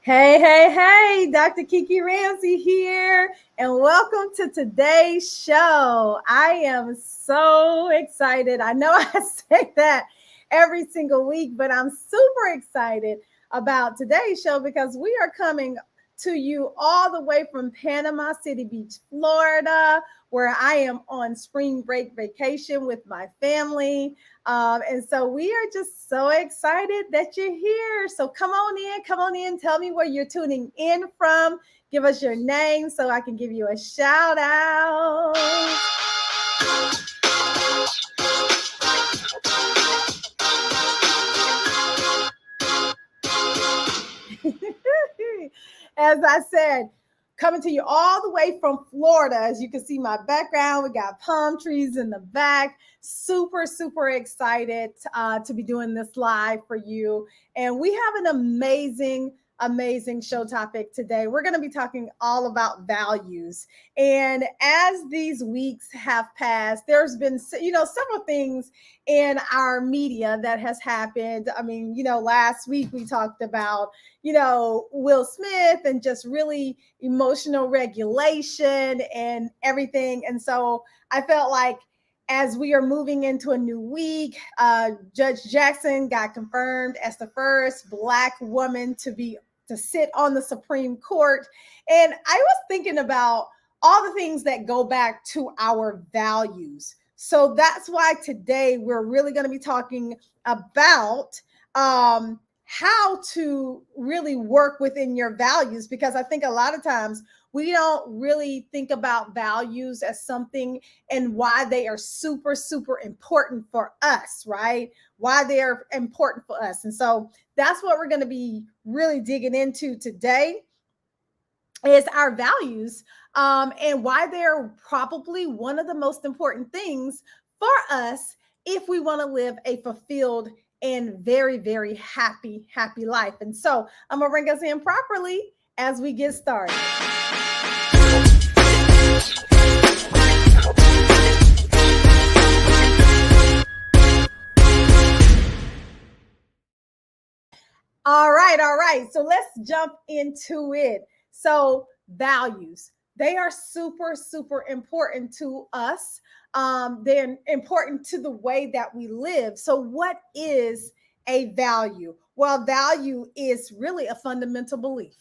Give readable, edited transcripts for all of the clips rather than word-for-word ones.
Hey, Dr. Kiki Ramsey here, and welcome to today's show. I am so excited. I know I say that every single week, but I'm super excited about today's show because we are coming to you all the way from Panama City Beach, Florida, where I am on spring break vacation with my family. And so we are just so excited that you're here. So come on in, tell me where you're tuning in from. Give us your name so I can give you a shout out. As I said, coming to you all the way from Florida. As you can see my background, we got palm trees in the back. Super excited to be doing this live for you. And we have an amazing show topic today. We're going to be talking all about values. And as these weeks have passed, there's been, several things in our media that has happened. I mean, last week we talked about, Will Smith and just really emotional regulation and everything. And so I felt like as we are moving into a new week, Judge Jackson got confirmed as the first Black woman to sit on the Supreme Court. And I was thinking about all the things that go back to our values. So that's why today we're really going to be talking about how to really work within your values, because I think a lot of times we don't really think about values as something and why they are super important for us, right? Why they're important for us. And so that's what we're going to be really digging into today is our values, and why they're probably one of the most important things for us if we want to live a fulfilled and very happy life. And so I'm going to bring us in properly as we get started. All right. So let's jump into it. So values, they are super important to us. They're important to the way that we live. So what is a value? Well, value is really a fundamental belief.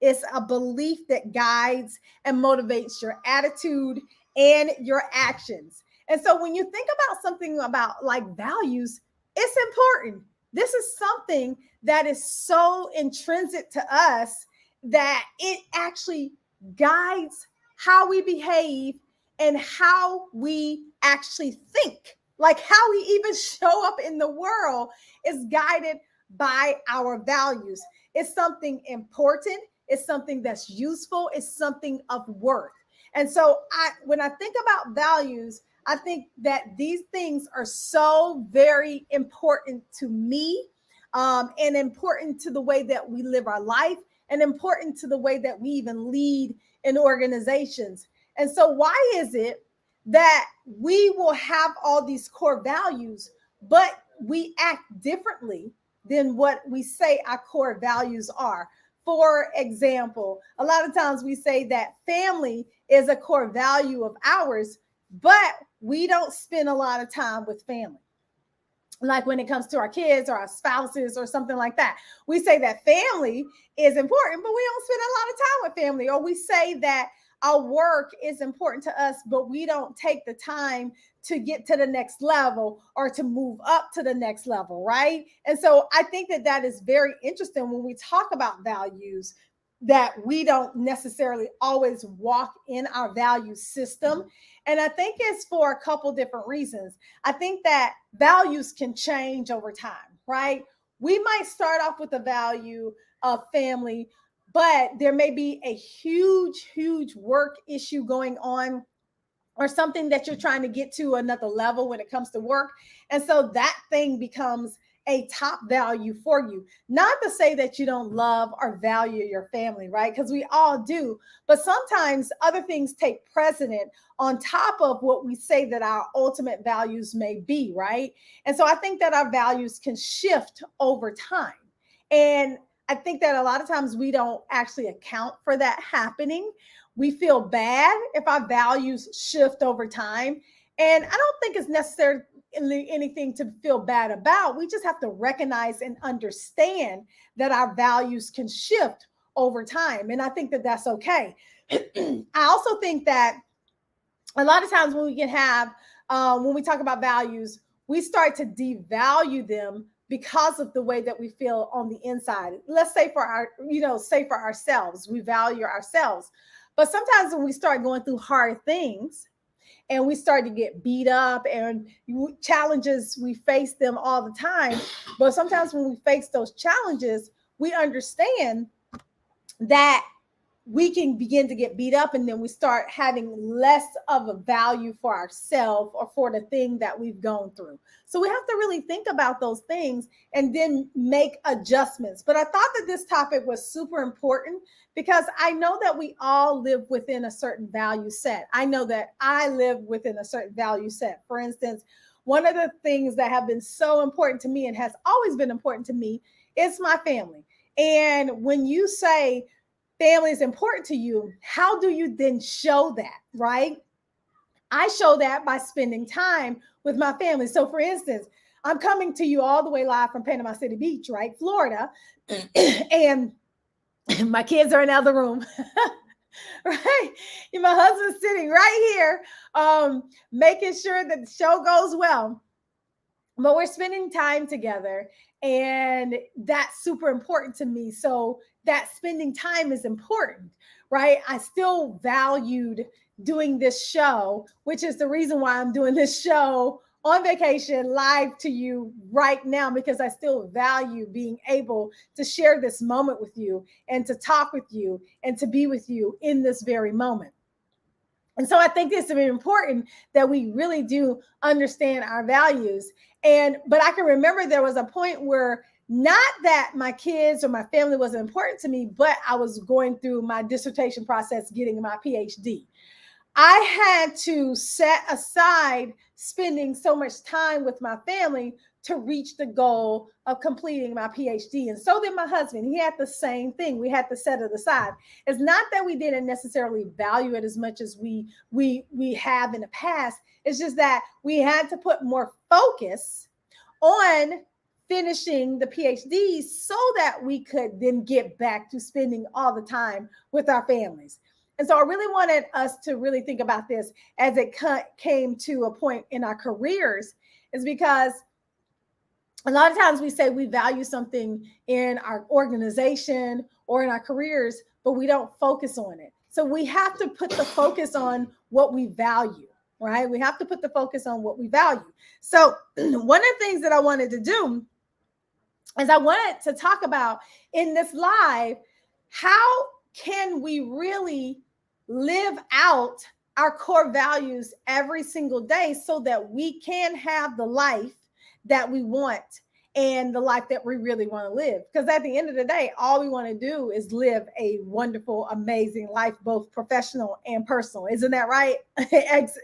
It's a belief that guides and motivates your attitude and your actions. And so when you think about something about like values, it's important. This is something that is so intrinsic to us that it actually guides how we behave and how we actually think. Like how we even show up in the world is guided by our values. It's something important, it's something that's useful, it's something of worth. And so when I think about values, I think that these things are so very important to me, and important to the way that we live our life, and important to the way that we even lead in organizations. And so why is it that we will have all these core values, but we act differently than what we say our core values are? For example, a lot of times we say that family is a core value of ours, but we don't spend a lot of time with family. Like when it comes to our kids or our spouses or something like that, we say that family is important, but we don't spend a lot of time with family. Or we say that our work is important to us, but we don't take the time to get to the next level or to move up to the next level, right? And so I think that that is very interesting when we talk about values, that we don't necessarily always walk in our value system. And I think it's for a couple different reasons. I think that values can change over time, right? We might start off with a value of family, but there may be a huge work issue going on, or something that you're trying to get to another level when it comes to work. And so that thing becomes a top value for you. Not to say that you don't love or value your family, right? Because we all do. But sometimes other things take precedent on top of what we say that our ultimate values may be, right? And so I think that our values can shift over time. And I think that a lot of times we don't actually account for that happening. We feel bad if our values shift over time. And I don't think it's necessarily anything to feel bad about. We just have to recognize and understand that our values can shift over time. And I think that that's okay. I also think that a lot of times when we can have, when we talk about values, we start to devalue them because of the way that we feel on the inside. Let's say for our, say for ourselves, we value ourselves. But sometimes when we start going through hard things and we start to get beat up and challenges, we face them all the time. But sometimes when we face those challenges, we understand that we can begin to get beat up, and then we start having less of a value for ourselves or for the thing that we've gone through. So we have to really think about those things and then make adjustments. But I thought that this topic was super important because I know that we all live within a certain value set. I know that I live within a certain value set. For instance, one of the things that have been so important to me and has always been important to me is my family. And when you say family is important to you, how do you then show that, right? I show that by spending time with my family. So for instance, I'm coming to you all the way live from Panama City Beach, right? Florida. And my kids are in the other room, right? And my husband's sitting right here, making sure that the show goes well. But we're spending time together, and that's super important to me. So that spending time is important, right? I still valued doing this show, which is the reason why I'm doing this show on vacation live to you right now, because I still value being able to share this moment with you and to talk with you and to be with you in this very moment. And so I think it's very important that we really do understand our values. But I can remember there was a point where not that my kids or my family wasn't important to me, but I was going through my dissertation process, getting my PhD. I had to set aside spending so much time with my family to reach the goal of completing my PhD. And so did my husband. He had the same thing. We had to set it aside. It's not that we didn't necessarily value it as much as we have in the past. It's just that we had to put more focus on finishing the PhD so that we could then get back to spending all the time with our families. And so I really wanted us to really think about this as it came to a point in our careers, is because a lot of times we say we value something in our organization or in our careers, but we don't focus on it. So we have to put the focus on what we value, right? We have to put the focus on what we value. So one of the things that I wanted to do is I wanted to talk about in this live, how can we really live out our core values every single day so that we can have the life that we want and the life that we really want to live. Because at the end of the day, all we want to do is live a wonderful, amazing life, both professional and personal. Isn't that right?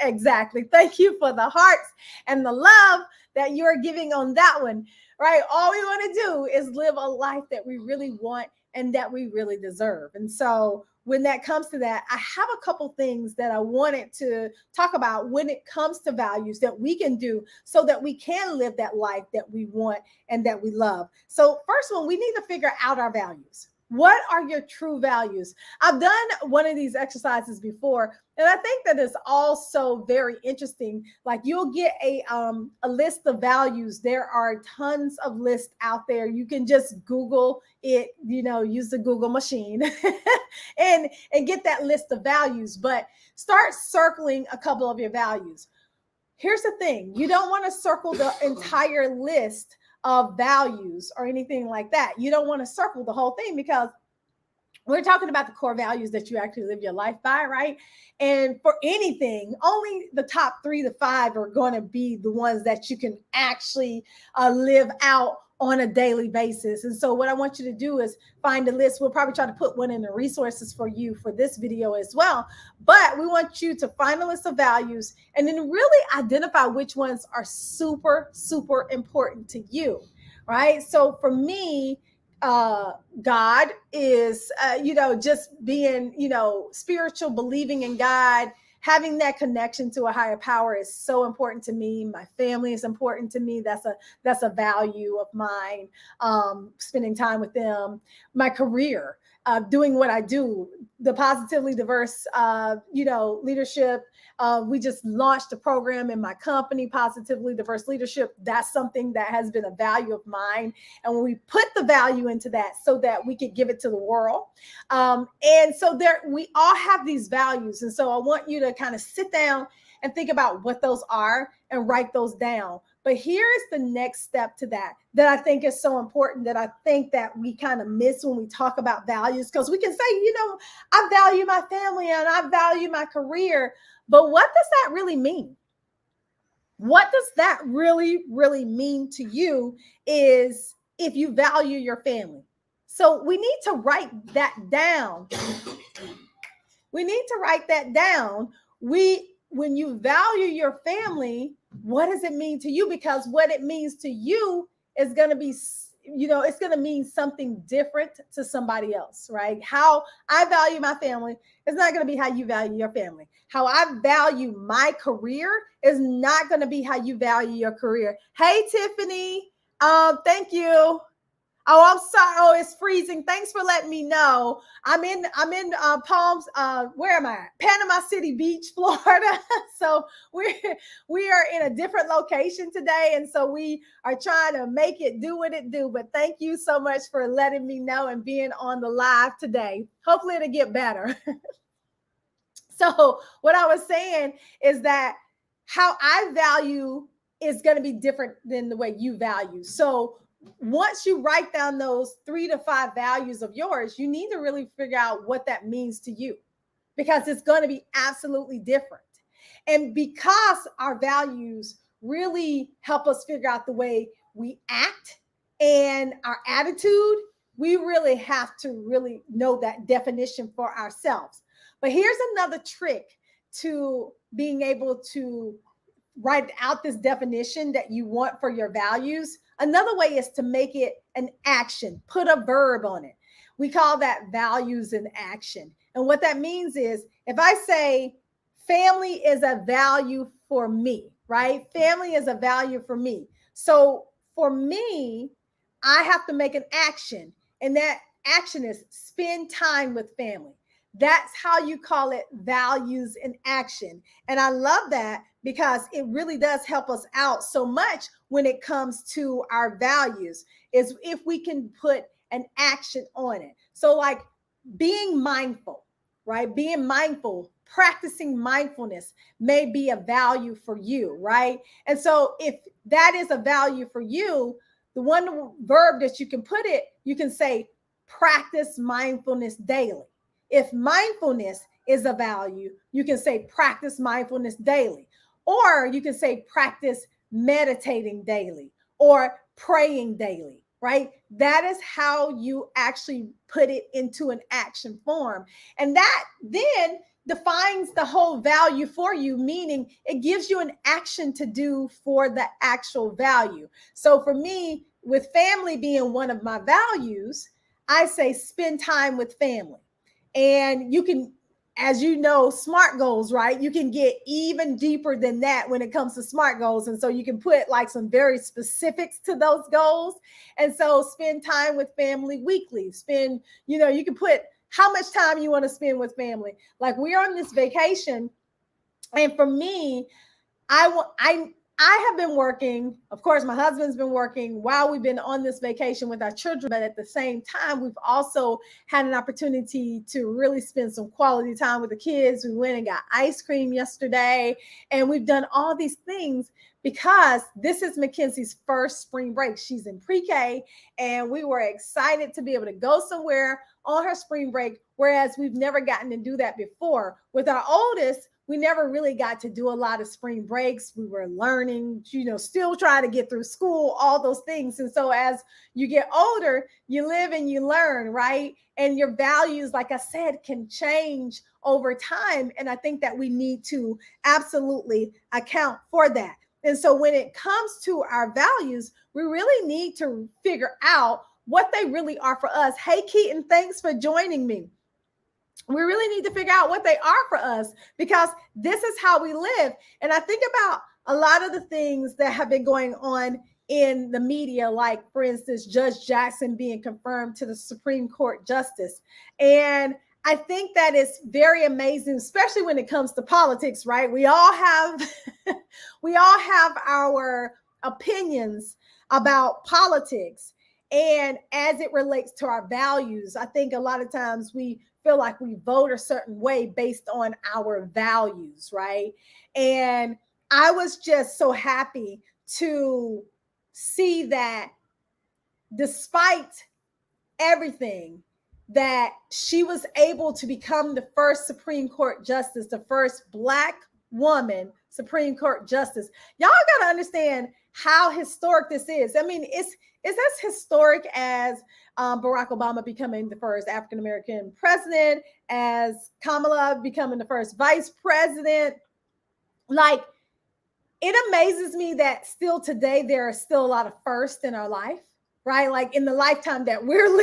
Exactly. Thank you for the hearts and the love that you're giving on that one, right? All we want to do is live a life that we really want and that we really deserve. And so when that comes to that, I have a couple things that I wanted to talk about when it comes to values that we can do so that we can live that life that we want and that we love. So first one, we need to figure out our values. What are your true values? I've done one of these exercises before, and I think that it's also very interesting. Like, you'll get a list of values. There are tons of lists out there. You can just Google it, use the Google machine and get that list of values, but start circling a couple of your values. Here's the thing. You don't want to circle the entire list of values or anything like that. You don't want to circle the whole thing, because we're talking about the core values that you actually live your life by, right? And for anything, only the top 3 to 5 are going to be the ones that you can actually live out on a daily basis. And so what I want you to do is find a list. We'll probably try to put one in the resources for you for this video as well. But we want you to find a list of values and then really identify which ones are super, super important to you, right? So for me, God is, just being, spiritual, believing in God, having that connection to a higher power is so important to me. My family is important to me. That's a value of mine. Spending time with them, my career, doing what I do, the positively diverse, leadership. We just launched a program in my company, Positively Diverse Leadership. That's something that has been a value of mine. And when we put the value into that so that we could give it to the world. And so we all have these values. And so I want you to kind of sit down and think about what those are and write those down. But here's the next step to that I think is so important, that I think that we kind of miss when we talk about values, because we can say, I value my family and I value my career. But what does that really mean? What does that really, really mean to you is if you value your family? So we need to write that down. We need to write that down. When you value your family, what does it mean to you? Because what it means to you is going to be, it's going to mean something different to somebody else, right? How I value my family is not going to be how you value your family. How I value my career is not going to be how you value your career. Hey, Tiffany, thank you. Oh, I'm sorry. Oh, it's freezing. Thanks for letting me know. I'm in Palms. Where am I? Panama City Beach, Florida. So we are in a different location today, and so we are trying to make it do what it do. But thank you so much for letting me know and being on the live today. Hopefully, it'll get better. So what I was saying is that how I value is going to be different than the way you value. So once you write down those 3 to 5 values of yours, you need to really figure out what that means to you, because it's going to be absolutely different. And because our values really help us figure out the way we act and our attitude, we really have to really know that definition for ourselves. But here's another trick to being able to write out this definition that you want for your values. Another way is to make it an action, put a verb on it. We call that values in action. And what that means is if I say family is a value for me, right? Family is a value for me. So for me, I have to make an action, and that action is spend time with family. That's how you call it, values in action. And I love that because it really does help us out so much when it comes to our values, is if we can put an action on it. So like being mindful, right? Being mindful, practicing mindfulness may be a value for you, right? And so if that is a value for you, the one verb that you can put it, you can say practice mindfulness daily. If mindfulness is a value, you can say practice mindfulness daily. Or you can say practice meditating daily or praying daily, right? That is how you actually put it into an action form. And that then defines the whole value for you, meaning it gives you an action to do for the actual value. So for me, with family being one of my values, I say spend time with family. And you can, as you know, SMART goals, right? You can get even deeper than that when it comes to SMART goals. And so you can put like some very specifics to those goals. And so spend time with family weekly. You can put how much time you want to spend with family. Like we're on this vacation. And for me, I have been working. Of course, my husband's been working while we've been on this vacation with our children. But at the same time, we've also had an opportunity to really spend some quality time with the kids. We went and got ice cream yesterday, and we've done all these things because this is Mackenzie's first spring break. She's in pre-K, and we were excited to be able to go somewhere on her spring break, whereas we've never gotten to do that before. With our oldest, we never really got to do a lot of spring breaks. We were learning, still trying to get through school, all those things. And so as you get older, you live and you learn, right? And your values, like I said, can change over time. And I think that we need to absolutely account for that. And so when it comes to our values, we really need to figure out what they really are for us. Hey, Keaton, thanks for joining me. We really need to figure out what they are for us, because this is how we live. And I think about a lot of the things that have been going on in the media, like, for instance, Judge Jackson being confirmed to the Supreme Court justice. And I think that is very amazing, especially when it comes to politics, right? We all have we all have our opinions about politics. And as it relates to our values, I think a lot of times we feel like we vote a certain way based on our values, right? And I was just so happy to see that despite everything, that she was able to become the first Supreme Court justice, the first Black woman Supreme Court justice. Y'all got to understand how historic this is. I mean, it's as historic as Barack Obama becoming the first African-American president, as Kamala becoming the first vice president. Like, it amazes me that still today, there are still a lot of firsts in our life, right? Like in the lifetime that we're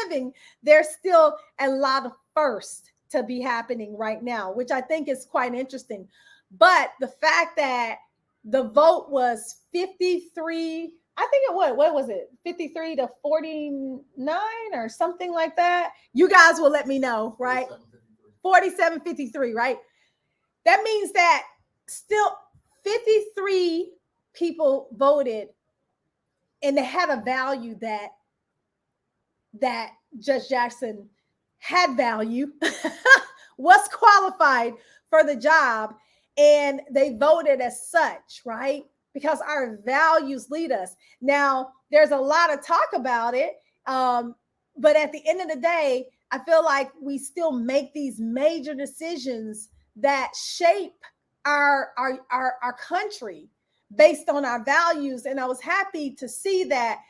living, there's still a lot of firsts to be happening right now, which I think is quite interesting. But the fact that the vote was 53, I think it was, what was it? 53 to 49 or something like that. You guys will let me know, right? 47-53, right? That means that still 53 people voted, and they had a value that Judge Jackson had value, was qualified for the job, and they voted as such, right? Because our values lead us. Now, there's a lot of talk about it, but at the end of the day, I feel like we still make these major decisions that shape our country based on our values. And I was happy to see that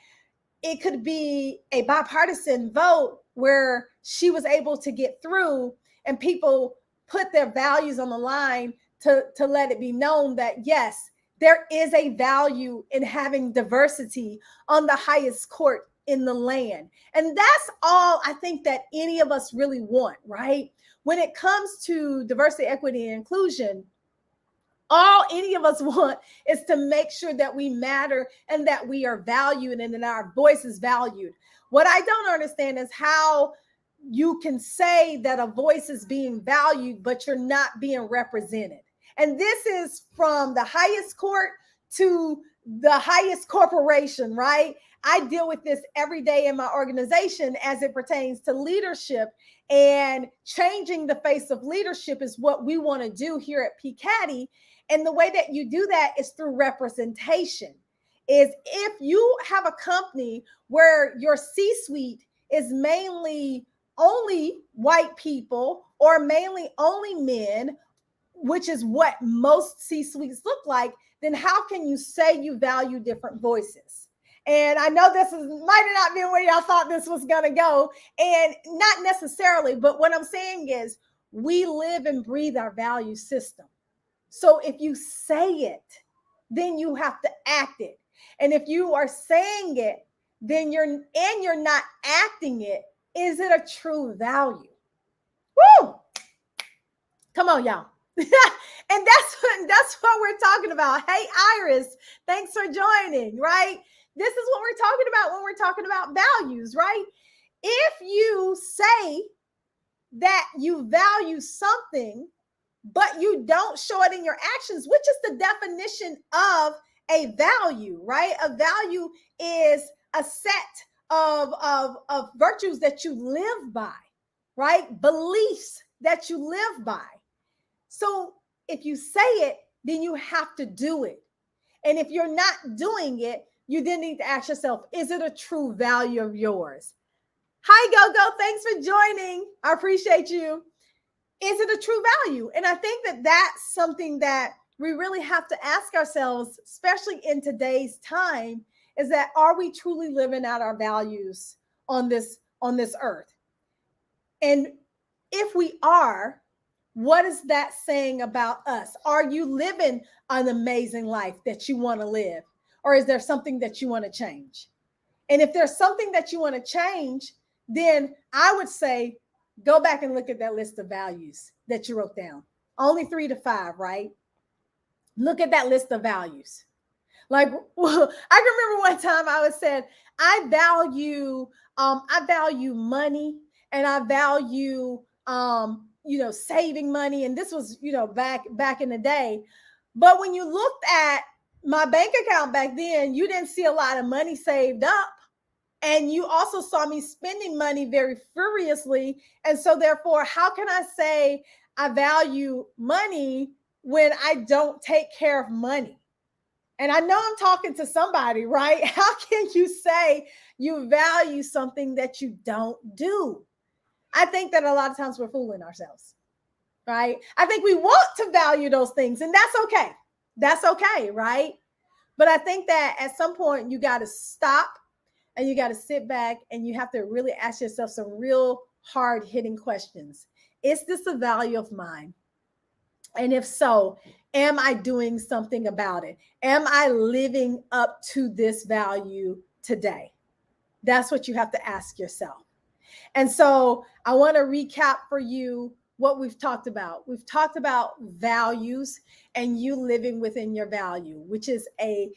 it could be a bipartisan vote where she was able to get through, and people put their values on the line to let it be known that, yes, there is a value in having diversity on the highest court in the land. And that's all I think that any of us really want, right? When it comes to diversity, equity, and inclusion, all any of us want is to make sure that we matter and that we are valued and that our voice is valued. What I don't understand is how you can say that a voice is being valued, but you're not being represented. And this is from the highest court to the highest corporation, right? I deal with this every day in my organization as it pertains to leadership, and changing the face of leadership is what we want to do here at PCADI. And the way that you do that is through representation. Is if you have a company where your C-suite is mainly only white people or mainly only men, which is what most C-suites look like, then how can you say you value different voices? And I know this might have not been where y'all thought this was going to go, and not necessarily, but what I'm saying is we live and breathe our value system. So if you say it, then you have to act it. And if you are saying it, then you're not acting it, is it a true value? Woo! Come on, y'all. And that's what we're talking about. Hey, Iris, thanks for joining, right? This is what we're talking about when we're talking about values, right? If you say that you value something, but you don't show it in your actions, which is the definition of a value, right? A value is a set of virtues that you live by, right? Beliefs that you live by. So if you say it, then you have to do it. And if you're not doing it, you then need to ask yourself, is it a true value of yours? Hi, Go-Go. Thanks for joining. I appreciate you. Is it a true value? And I think that that's something that we really have to ask ourselves, especially in today's time, is that are we truly living out our values on this earth? And if we are, what is that saying about us? Are you living an amazing life that you want to live? Or is there something that you want to change? And if there's something that you want to change, then I would say go back and look at that list of values that you wrote down. Only 3 to 5, right? Look at that list of values. Like I can remember one time I was said, I value money, and I value saving money. And this was, back in the day. But when you looked at my bank account back then, you didn't see a lot of money saved up. And you also saw me spending money very furiously. And so therefore, how can I say I value money when I don't take care of money? And I know I'm talking to somebody, right? How can you say you value something that you don't do? I think that a lot of times we're fooling ourselves, right? I think we want to value those things, and that's okay. That's okay, right? But I think that at some point you got to stop and you got to sit back and you have to really ask yourself some real hard hitting questions. Is this a value of mine? And if so, am I doing something about it? Am I living up to this value today? That's what you have to ask yourself. And so I want to recap for you what we've talked about. We've talked about values and you living within your value, which is a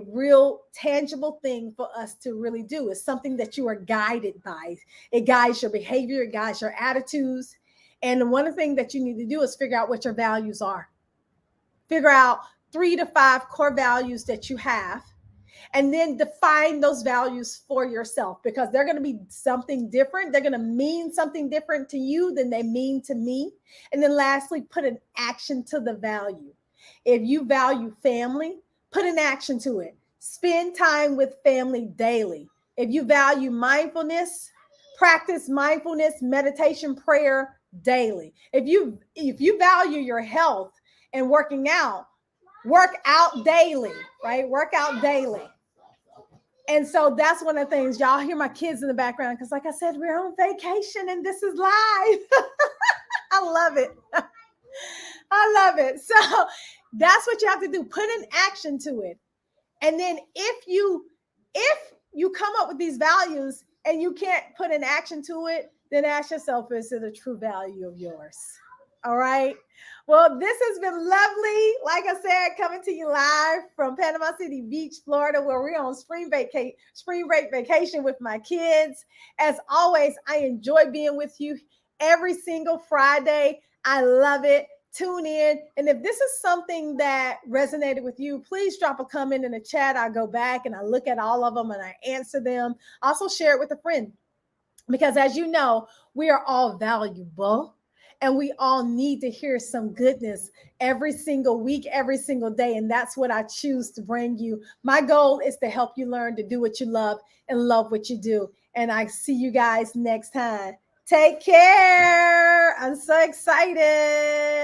real tangible thing for us to really do. It's something that you are guided by. It guides your behavior, it guides your attitudes. And one of the things that you need to do is figure out what your values are. Figure out 3 to 5 core values that you have, and then define those values for yourself, because they're going to be something different. They're going to mean something different to you than they mean to me. And then lastly, put an action to the value. If you value family, put an action to it. Spend time with family daily. If you value mindfulness, practice mindfulness, meditation, prayer daily. If you value your health and working out, work out daily, right? Work out daily. And so that's one of the things. Y'all hear my kids in the background because, like I said, we're on vacation and this is live. I love it. I love it. So that's what you have to do. Put an action to it. And then if you come up with these values and you can't put an action to it, then ask yourself, is it a true value of yours? All right. Well, this has been lovely. Like I said, coming to you live from Panama City Beach, Florida, where we're on spring break vacation with my kids. As always, I enjoy being with you every single Friday. I love it. Tune in. And if this is something that resonated with you, please drop a comment in the chat. I go back and I look at all of them and I answer them. Also share it with a friend, because as you know, we are all valuable. And we all need to hear some goodness every single week, every single day. And that's what I choose to bring you. My goal is to help you learn to do what you love and love what you do. And I see you guys next time. Take care. I'm so excited.